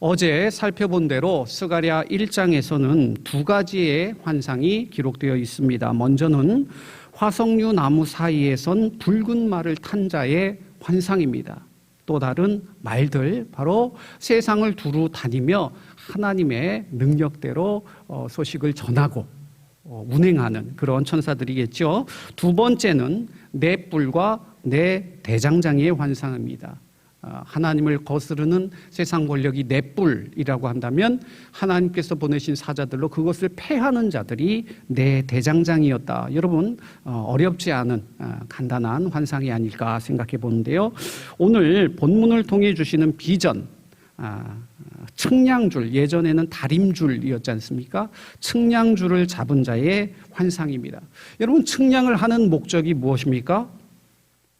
어제 살펴본 대로 스가랴 1장에서는 두 가지의 환상이 기록되어 있습니다. 먼저는 화석류 나무 사이에 선 붉은 말을 탄 자의 환상입니다. 또 다른 말들, 바로 세상을 두루 다니며 하나님의 능력대로 소식을 전하고 운행하는 그런 천사들이겠죠. 두 번째는 네 뿔과 네 대장장이의 환상입니다. 하나님을 거스르는 세상 권력이 네 뿔이라고 한다면 하나님께서 보내신 사자들로 그것을 패하는 자들이 네 대장장이었다. 여러분, 어렵지 않은 간단한 환상이 아닐까 생각해 보는데요. 오늘 본문을 통해 주시는 비전, 측량줄, 예전에는 다림줄이었지 않습니까? 측량줄을 잡은 자의 환상입니다. 여러분, 측량을 하는 목적이 무엇입니까?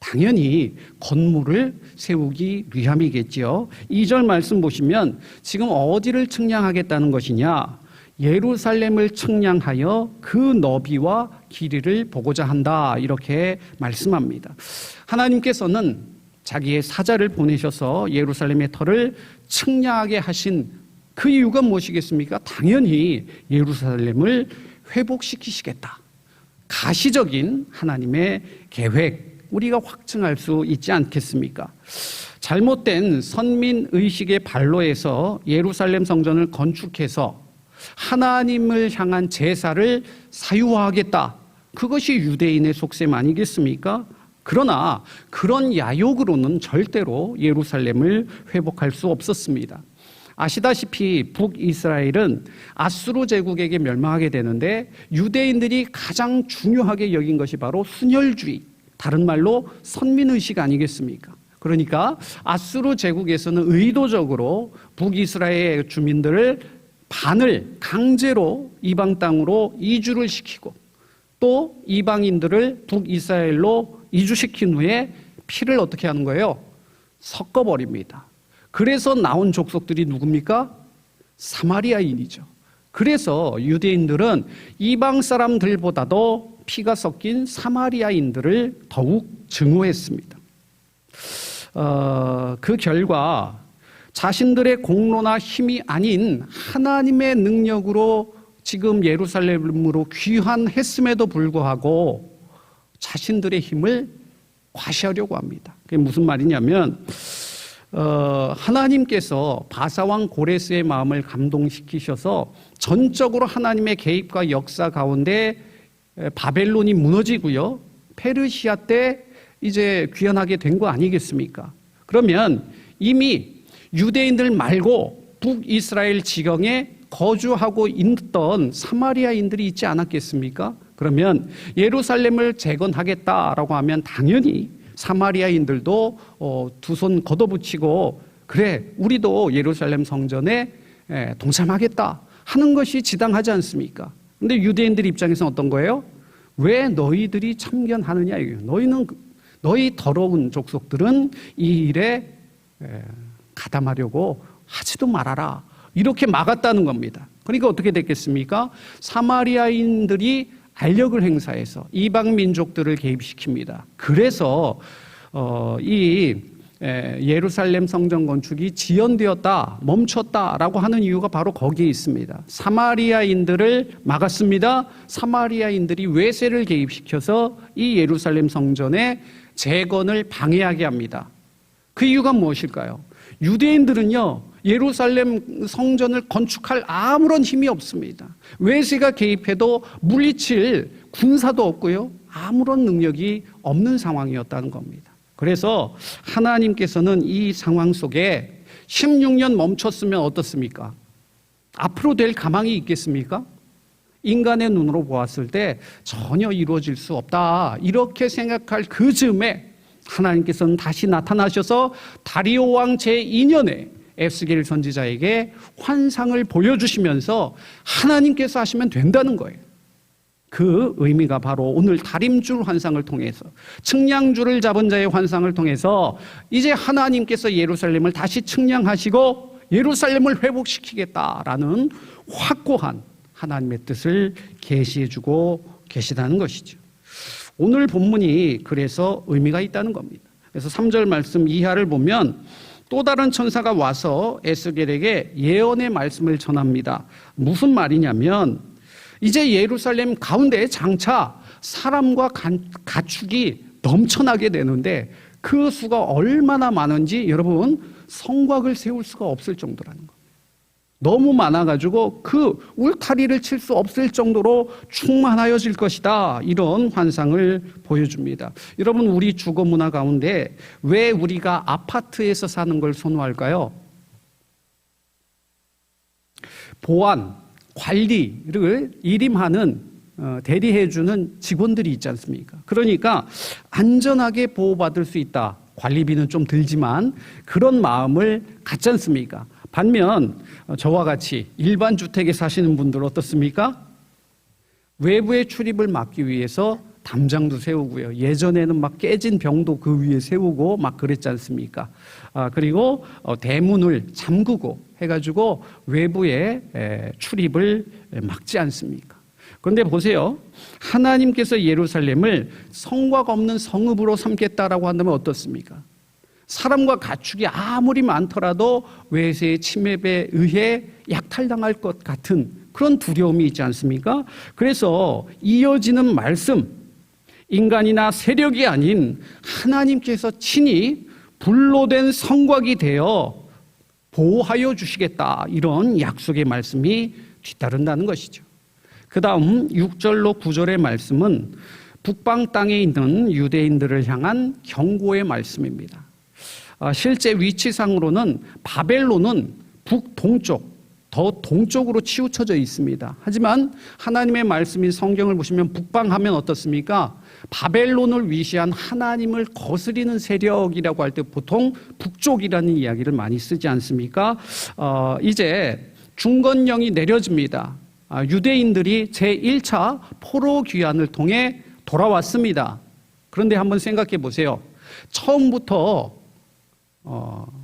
당연히 건물을 세우기 위함이겠지요. 2절 말씀 보시면 지금 어디를 측량하겠다는 것이냐? 예루살렘을 측량하여 그 너비와 길이를 보고자 한다, 이렇게 말씀합니다. 하나님께서는 자기의 사자를 보내셔서 예루살렘의 터를 측량하게 하신 그 이유가 무엇이겠습니까? 당연히 예루살렘을 회복시키시겠다. 가시적인 하나님의 계획, 우리가 확증할 수 있지 않겠습니까? 잘못된 선민의식의 발로에서 예루살렘 성전을 건축해서 하나님을 향한 제사를 사유화하겠다. 그것이 유대인의 속셈 아니겠습니까? 그러나 그런 야욕으로는 절대로 예루살렘을 회복할 수 없었습니다. 아시다시피 북이스라엘은 아수르 제국에게 멸망하게 되는데 유대인들이 가장 중요하게 여긴 것이 바로 순혈주의, 다른 말로 선민의식 아니겠습니까? 그러니까 아수르 제국에서는 의도적으로 북이스라엘 주민들을 반을 강제로 이방 땅으로 이주를 시키고 또 이방인들을 북이스라엘로 이주시킨 후에 피를 어떻게 하는 거예요? 섞어버립니다. 그래서 나온 족속들이 누굽니까? 사마리아인이죠. 그래서 유대인들은 이방 사람들보다도 피가 섞인 사마리아인들을 더욱 증오했습니다. 그 결과 자신들의 공로나 힘이 아닌 하나님의 능력으로 지금 예루살렘으로 귀환했음에도 불구하고 자신들의 힘을 과시하려고 합니다. 그게 무슨 말이냐면 하나님께서 바사왕 고레스의 마음을 감동시키셔서 전적으로 하나님의 개입과 역사 가운데 바벨론이 무너지고요, 페르시아 때 이제 귀환하게 된 거 아니겠습니까? 그러면 이미 유대인들 말고 북이스라엘 지경에 거주하고 있던 사마리아인들이 있지 않았겠습니까? 그러면 예루살렘을 재건하겠다라고 하면 당연히 사마리아인들도 두 손 걷어붙이고 그래, 우리도 예루살렘 성전에 동참하겠다 하는 것이 지당하지 않습니까? 근데 유대인들 입장에서는 어떤 거예요? 왜 너희들이 참견하느냐 이거예요. 너희 더러운 족속들은 이 일에 가담하려고 하지도 말아라, 이렇게 막았다는 겁니다. 그러니까 어떻게 됐겠습니까? 사마리아인들이 알력을 행사해서 이방 민족들을 개입시킵니다. 그래서 이 예루살렘 성전 건축이 지연되었다, 멈췄다라고 하는 이유가 바로 거기에 있습니다. 사마리아인들을 막았습니다. 사마리아인들이 외세를 개입시켜서 이 예루살렘 성전의 재건을 방해하게 합니다. 그 이유가 무엇일까요? 유대인들은요, 예루살렘 성전을 건축할 아무런 힘이 없습니다. 외세가 개입해도 물리칠 군사도 없고요, 아무런 능력이 없는 상황이었다는 겁니다. 그래서 하나님께서는 이 상황 속에 16년 멈췄으면 어떻습니까? 앞으로 될 가망이 있겠습니까? 인간의 눈으로 보았을 때 전혀 이루어질 수 없다, 이렇게 생각할 그 즈음에 하나님께서는 다시 나타나셔서 다리오 왕 제2년에 에스겔 선지자에게 환상을 보여주시면서 하나님께서 하시면 된다는 거예요. 그 의미가 바로 오늘 다림줄 환상을 통해서, 측량줄을 잡은 자의 환상을 통해서 이제 하나님께서 예루살렘을 다시 측량하시고 예루살렘을 회복시키겠다라는 확고한 하나님의 뜻을 계시해주고 계시다는 것이죠. 오늘 본문이 그래서 의미가 있다는 겁니다. 그래서 3절 말씀 이하를 보면 또 다른 천사가 와서 에스겔에게 예언의 말씀을 전합니다. 무슨 말이냐면 이제 예루살렘 가운데 장차 사람과 가축이 넘쳐나게 되는데 그 수가 얼마나 많은지 여러분 성곽을 세울 수가 없을 정도라는 겁니다. 너무 많아가지고 그 울타리를 칠 수 없을 정도로 충만하여질 것이다. 이런 환상을 보여줍니다. 여러분 우리 주거 문화 가운데 왜 우리가 아파트에서 사는 걸 선호할까요? 보안, 관리를 일임하는 대리해주는 직원들이 있지 않습니까? 그러니까 안전하게 보호받을 수 있다. 관리비는 좀 들지만 그런 마음을 갖지 않습니까? 반면 저와 같이 일반 주택에 사시는 분들 어떻습니까? 외부의 출입을 막기 위해서 담장도 세우고요. 예전에는 막 깨진 병도 그 위에 세우고 막 그랬지 않습니까? 그리고 대문을 잠그고 해가지고 외부의 출입을 막지 않습니까? 그런데 보세요. 하나님께서 예루살렘을 성곽 없는 성읍으로 삼겠다라고 한다면 어떻습니까? 사람과 가축이 아무리 많더라도 외세의 침입에 의해 약탈당할 것 같은 그런 두려움이 있지 않습니까? 그래서 이어지는 말씀, 인간이나 세력이 아닌 하나님께서 친히 불로 된 성곽이 되어 보호하여 주시겠다. 이런 약속의 말씀이 뒤따른다는 것이죠. 그 다음 6절로 9절의 말씀은 북방 땅에 있는 유대인들을 향한 경고의 말씀입니다. 실제 위치상으로는 바벨론은 북동쪽, 더 동쪽으로 치우쳐져 있습니다. 하지만 하나님의 말씀인 성경을 보시면 북방하면 어떻습니까? 바벨론을 위시한 하나님을 거스리는 세력이라고 할 때 보통 북쪽이라는 이야기를 많이 쓰지 않습니까? 이제 중건령이 내려집니다. 유대인들이 제1차 포로 귀환을 통해 돌아왔습니다. 그런데 한번 생각해 보세요. 처음부터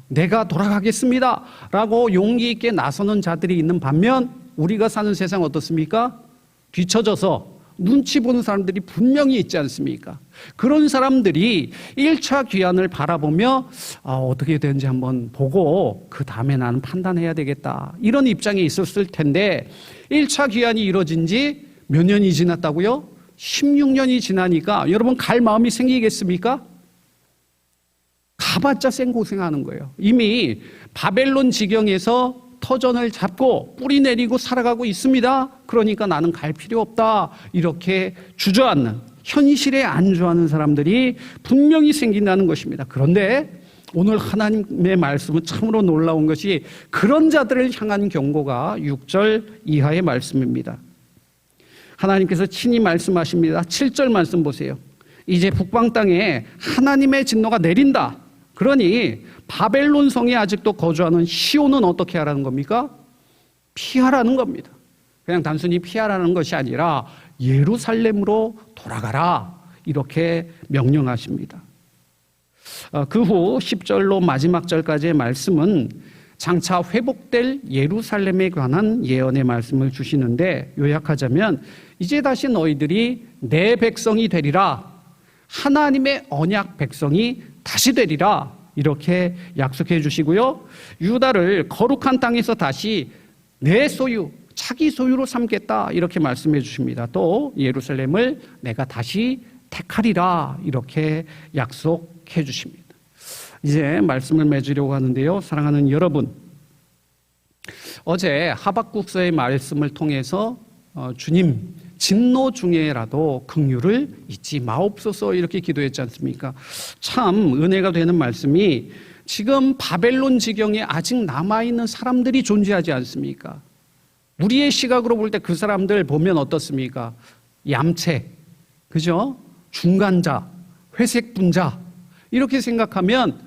내가 돌아가겠습니다 라고 용기 있게 나서는 자들이 있는 반면 우리가 사는 세상 어떻습니까? 뒤처져서 눈치 보는 사람들이 분명히 있지 않습니까? 그런 사람들이 1차 귀환을 바라보며 어떻게 되는지 한번 보고 그 다음에 나는 판단해야 되겠다 이런 입장에 있었을 텐데 1차 귀환이 이루어진 지 몇 년이 지났다고요? 16년이 지나니까 여러분 갈 마음이 생기겠습니까? 가봤자 생고생하는 거예요. 이미 바벨론 지경에서 터전을 잡고 뿌리 내리고 살아가고 있습니다. 그러니까 나는 갈 필요 없다. 이렇게 주저앉는, 현실에 안주하는 사람들이 분명히 생긴다는 것입니다. 그런데 오늘 하나님의 말씀은 참으로 놀라운 것이 그런 자들을 향한 경고가 6절 이하의 말씀입니다. 하나님께서 친히 말씀하십니다. 7절 말씀 보세요. 이제 북방 땅에 하나님의 진노가 내린다. 그러니 바벨론 성에 아직도 거주하는 시온은 어떻게 하라는 겁니까? 피하라는 겁니다. 그냥 단순히 피하라는 것이 아니라 예루살렘으로 돌아가라 이렇게 명령하십니다. 그 후 10절로 마지막 절까지의 말씀은 장차 회복될 예루살렘에 관한 예언의 말씀을 주시는데 요약하자면 이제 다시 너희들이 내 백성이 되리라. 하나님의 언약 백성이 다시 되리라 이렇게 약속해 주시고요. 유다를 거룩한 땅에서 다시 내 소유, 자기 소유로 삼겠다 이렇게 말씀해 주십니다. 또 예루살렘을 내가 다시 택하리라 이렇게 약속해 주십니다. 이제 말씀을 맺으려고 하는데요. 사랑하는 여러분, 어제 하박국서의 말씀을 통해서 주님 진노 중에라도 긍휼을 잊지 마옵소서 이렇게 기도했지 않습니까? 참 은혜가 되는 말씀이 지금 바벨론 지경에 아직 남아있는 사람들이 존재하지 않습니까? 우리의 시각으로 볼 때 그 사람들 보면 어떻습니까? 얌체, 그죠? 중간자, 회색분자 이렇게 생각하면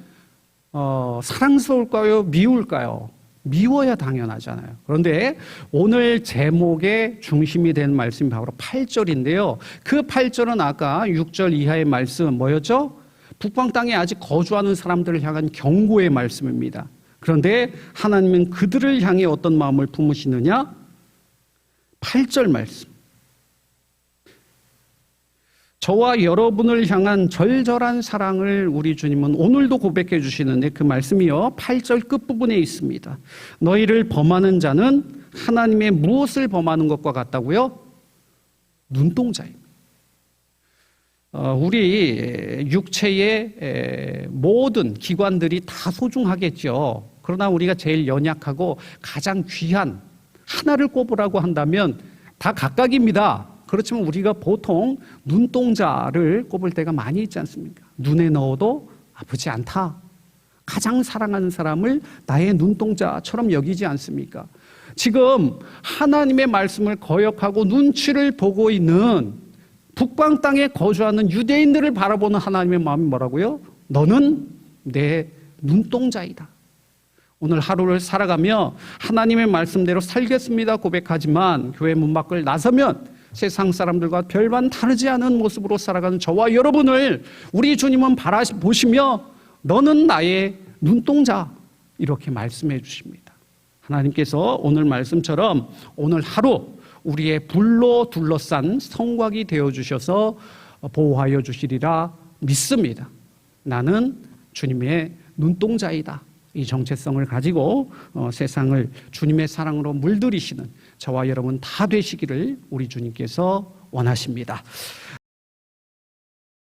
사랑스러울까요? 미울까요? 미워야 당연하잖아요. 그런데 오늘 제목의 중심이 된 말씀이 바로 8절인데요. 그 8절은 아까 6절 이하의 말씀 뭐였죠? 북방 땅에 아직 거주하는 사람들을 향한 경고의 말씀입니다. 그런데 하나님은 그들을 향해 어떤 마음을 품으시느냐? 8절 말씀. 저와 여러분을 향한 절절한 사랑을 우리 주님은 오늘도 고백해 주시는데 그 말씀이요 8절 끝부분에 있습니다. 너희를 범하는 자는 하나님의 무엇을 범하는 것과 같다고요? 눈동자입니다. 우리 육체의 모든 기관들이 다 소중하겠죠. 그러나 우리가 제일 연약하고 가장 귀한 하나를 꼽으라고 한다면 다 각각입니다. 그렇지만 우리가 보통 눈동자를 꼽을 때가 많이 있지 않습니까? 눈에 넣어도 아프지 않다. 가장 사랑하는 사람을 나의 눈동자처럼 여기지 않습니까? 지금 하나님의 말씀을 거역하고 눈치를 보고 있는 북방 땅에 거주하는 유대인들을 바라보는 하나님의 마음이 뭐라고요? 너는 내 눈동자이다. 오늘 하루를 살아가며 하나님의 말씀대로 살겠습니다 고백하지만 교회 문 밖을 나서면 세상 사람들과 별반 다르지 않은 모습으로 살아가는 저와 여러분을 우리 주님은 바라보시며 너는 나의 눈동자 이렇게 말씀해 주십니다. 하나님께서 오늘 말씀처럼 오늘 하루 우리의 불로 둘러싼 성곽이 되어주셔서 보호하여 주시리라 믿습니다. 나는 주님의 눈동자이다. 이 정체성을 가지고 세상을 주님의 사랑으로 물들이시는 저와 여러분 다 되시기를 우리 주님께서 원하십니다.